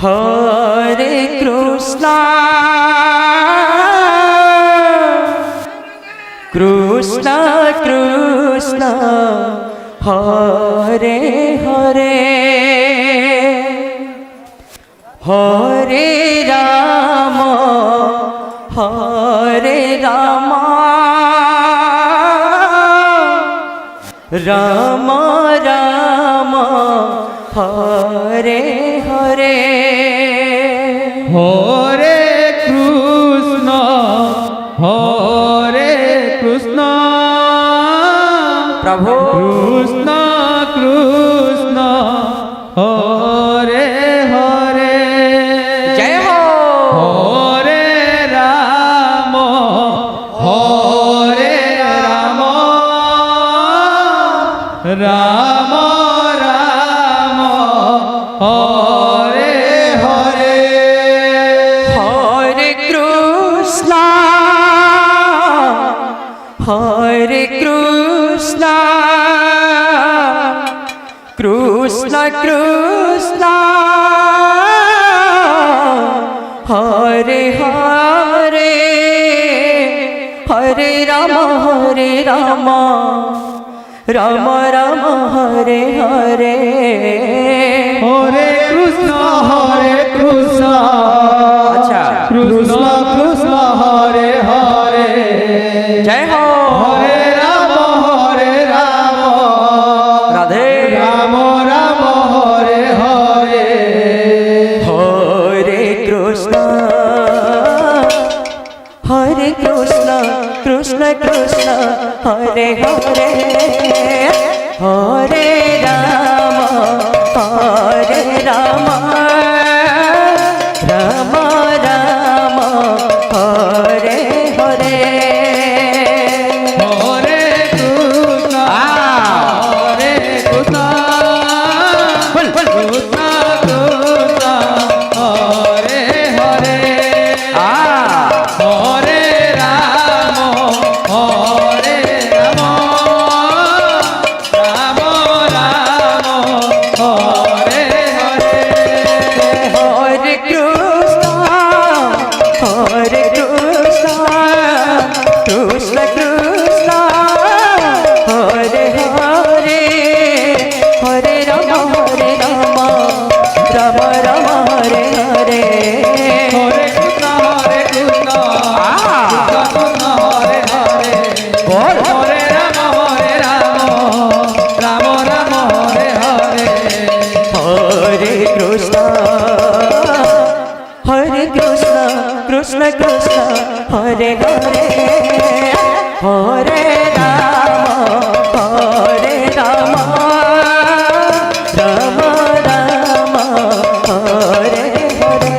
হরে কৃষ্ণ কৃষ্ণ কৃষ্ণ হরে হরে হরে রাম রাম রাম হরে হরে হরে কৃষ্ণ প্রভু কৃষ্ণ কৃষ্ণ হরে হরে জয় হো হরে রাম রাম রাম হরে হরে হরে কৃষ্ণ কৃষ্ণ কৃষ্ণ হরে হরে হরে রাম রাম রাম হরে হরে হরে কৃষ্ণ আচ্ছা কৃষ্ণ কৃষ্ণ হরে হরে জয় হো হরে রাম রাধে রাম রাম হরে হরে হরে কৃষ্ণ কৃষ্ণ কৃষ্ণ হরে হরে হরে রাম রাম রাম হরে হরে হরে কৃষ্ণ কৃষ্ণ কৃষ্ণ হরে হরে হরে রাম রাম রাম হরে হরে হরে কৃষ্ণ কৃষ্ণ কৃষ্ণ হরে হরে হরে রাম রাম রাম হরে হরে হরে কৃষ্ণ কৃষ্ণ হরে হরে বল হরে রাম রাম রাম হরে হরে হরে কৃষ্ণ কৃষ্ণ কৃষ্ণ হরে হরে হরে রাম রাম রাম হরে হরে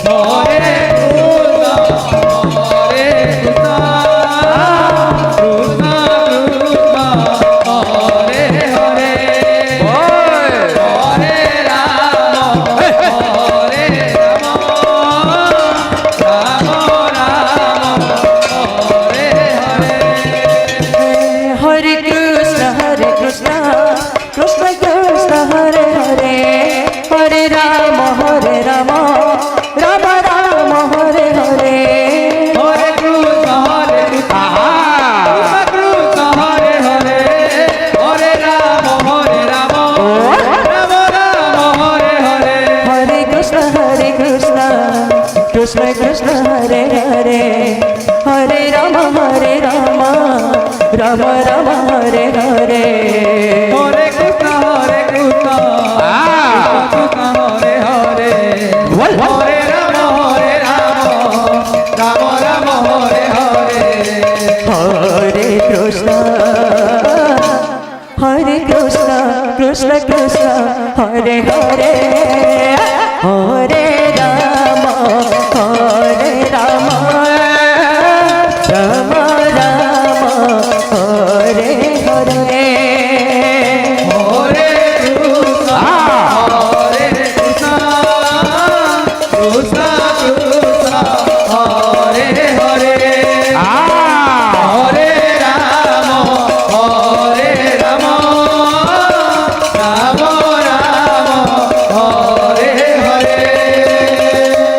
হরে কৃষ্ণ কৃষ্ণ কৃষ্ণ হরে হরে হরে রাম রাম রাম হরে হরে হরে কৃষ্ণ কৃষ্ণ কৃষ্ণ হরে হরে হরে রাম রাম রাম হরে হরে হরে কৃষ্ণ কৃষ্ণ হরে হরে হরে রাম রাম রাম হরে হরে হরে কৃষ্ণ কৃষ্ণ কৃষ্ণ হরে হরে হরে রাম রাম রাম হরে হরে হরে কৃষ্ণ কৃষ্ণ হরে হরে হরে রাম রাম রাম হরে হরে হরে কৃষ্ণ কৃষ্ণ কৃষ্ণ হরে হরে হরে রাম